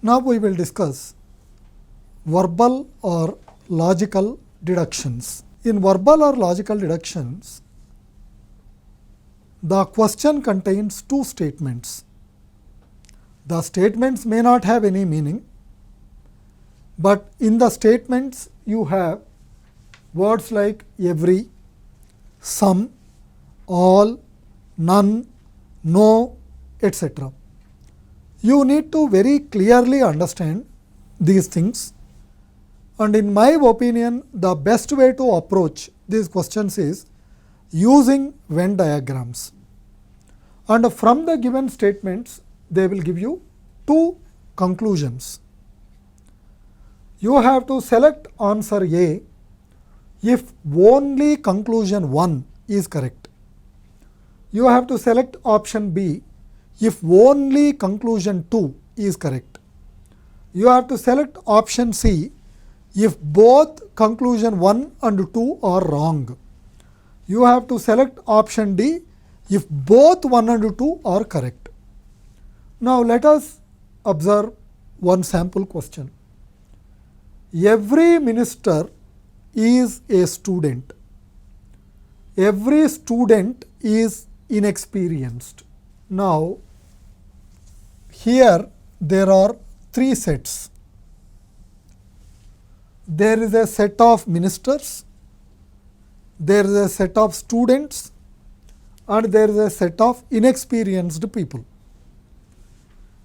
Now we will discuss verbal or logical deductions. In verbal or logical deductions, the question contains two statements. The statements may not have any meaning, but in the statements you have words like every, some, all, none, no, etc. You need to very clearly understand these things, and in my opinion the best way to approach these questions is using Venn diagrams, and from the given statements they will give you two conclusions. You have to select answer A if only conclusion 1 is correct. You have to select option B if only conclusion 2 is correct. You have to select option C if both conclusion 1 and 2 are wrong. You have to select option D if both 1 and 2 are correct. Now let us observe one sample question. Every minister is a student. Every student is inexperienced. Now here there are three sets. There is a set of ministers, there is a set of students, and there is a set of inexperienced people.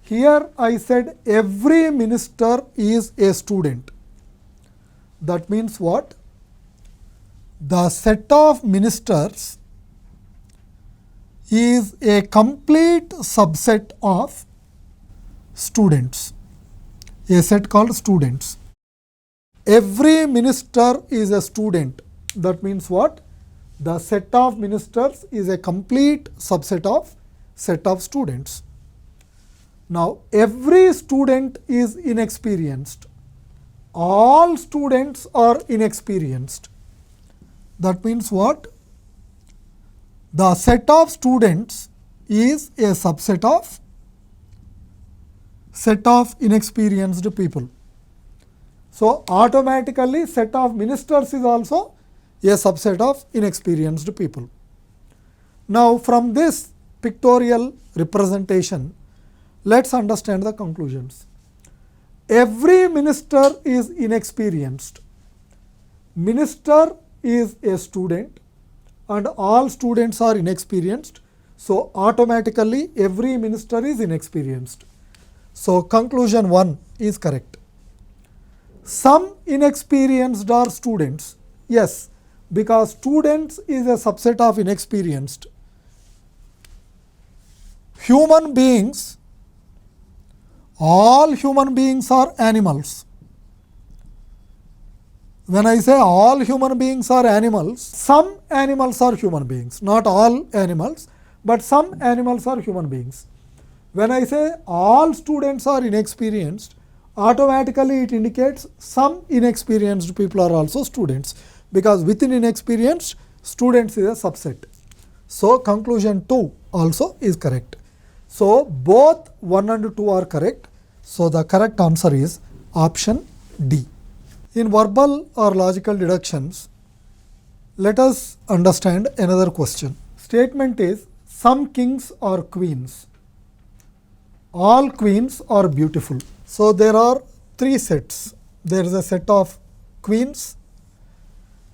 Here I said every minister is a student. That means what? The set of ministers is a complete subset of students, a set called students. Every minister is a student. That means what? The set of ministers is a complete subset of set of students. Now every student is inexperienced. All students are inexperienced. That means what? The set of students is a subset of set of inexperienced people. So automatically set of ministers is also a subset of inexperienced people. Now from this pictorial representation, let us understand the conclusions. Every minister is inexperienced. Minister is a student and all students are inexperienced. So automatically every minister is inexperienced. So conclusion 1 is correct. Some inexperienced are students. Yes, because students is a subset of inexperienced. Human beings, all human beings are animals. When I say all human beings are animals, some animals are human beings, not all animals, but some animals are human beings. When I say all students are inexperienced, automatically it indicates some inexperienced people are also students, because within inexperienced, students is a subset. So conclusion 2 also is correct. So both 1 and 2 are correct. So the correct answer is option D. In verbal or logical deductions, let us understand another question. Statement is some kings are queens. All queens are beautiful. So there are three sets. There is a set of queens,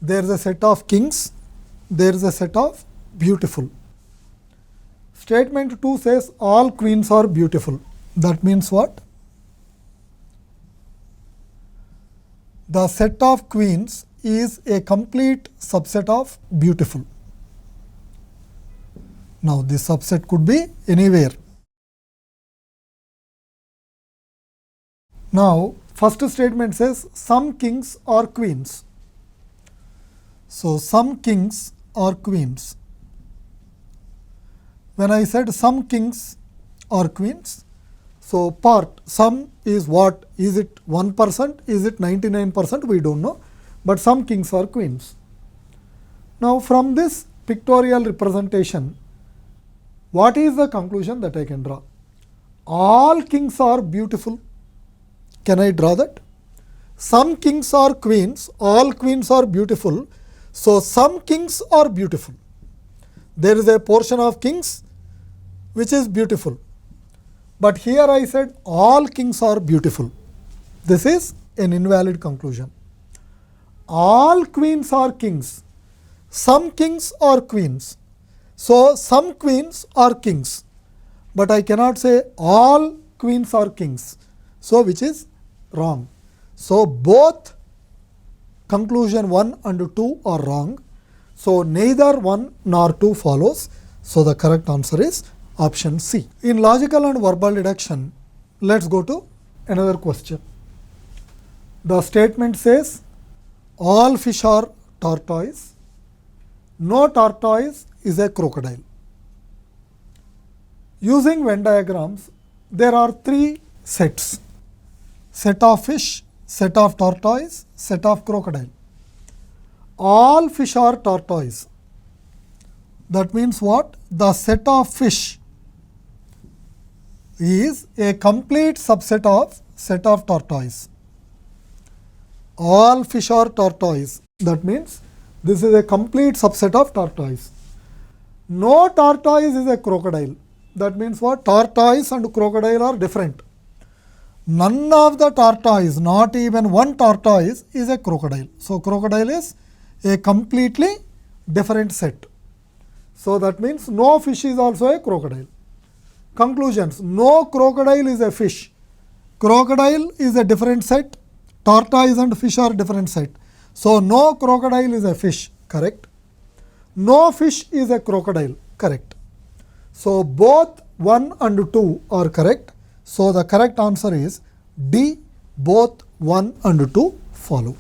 there is a set of kings, there is a set of beautiful. Statement 2 says all queens are beautiful. That means what? The set of queens is a complete subset of beautiful. Now this subset could be anywhere. Now first statement says some kings are queens. So some kings are queens. When I said some kings are queens, so part some is what? Is it 1%? Is it 99%? We don't know, but some kings are queens. Now from this pictorial representation, what is the conclusion that I can draw? All kings are beautiful. Can I draw that? Some kings are queens, all queens are beautiful. So, some kings are beautiful. There is a portion of kings which is beautiful. But here I said all kings are beautiful. This is an invalid conclusion. All queens are kings. Some kings are queens. So, some queens are kings. But I cannot say all queens are kings. So, which is wrong. So, both conclusion 1 and 2 are wrong. So, neither 1 nor 2 follows. So, the correct answer is option C. In logical and verbal deduction, let us go to another question. The statement says all fish are tortoise, no tortoise is a crocodile. Using Venn diagrams, there are 3 sets: set of fish, set of tortoise, set of crocodile. All fish are tortoise. That means what? The set of fish is a complete subset of set of tortoise. All fish are tortoise. That means this is a complete subset of tortoise. No tortoise is a crocodile. That means what? Tortoise and crocodile are different. None of the tortoise, not even one tortoise, is a crocodile. So, crocodile is a completely different set. So, that means no fish is also a crocodile. Conclusions: no crocodile is a fish. Crocodile is a different set. Tortoise and fish are different set. So, no crocodile is a fish. Correct. No fish is a crocodile. Correct. So, both 1 and 2 are correct. So, the correct answer is D, both 1 and 2 follow.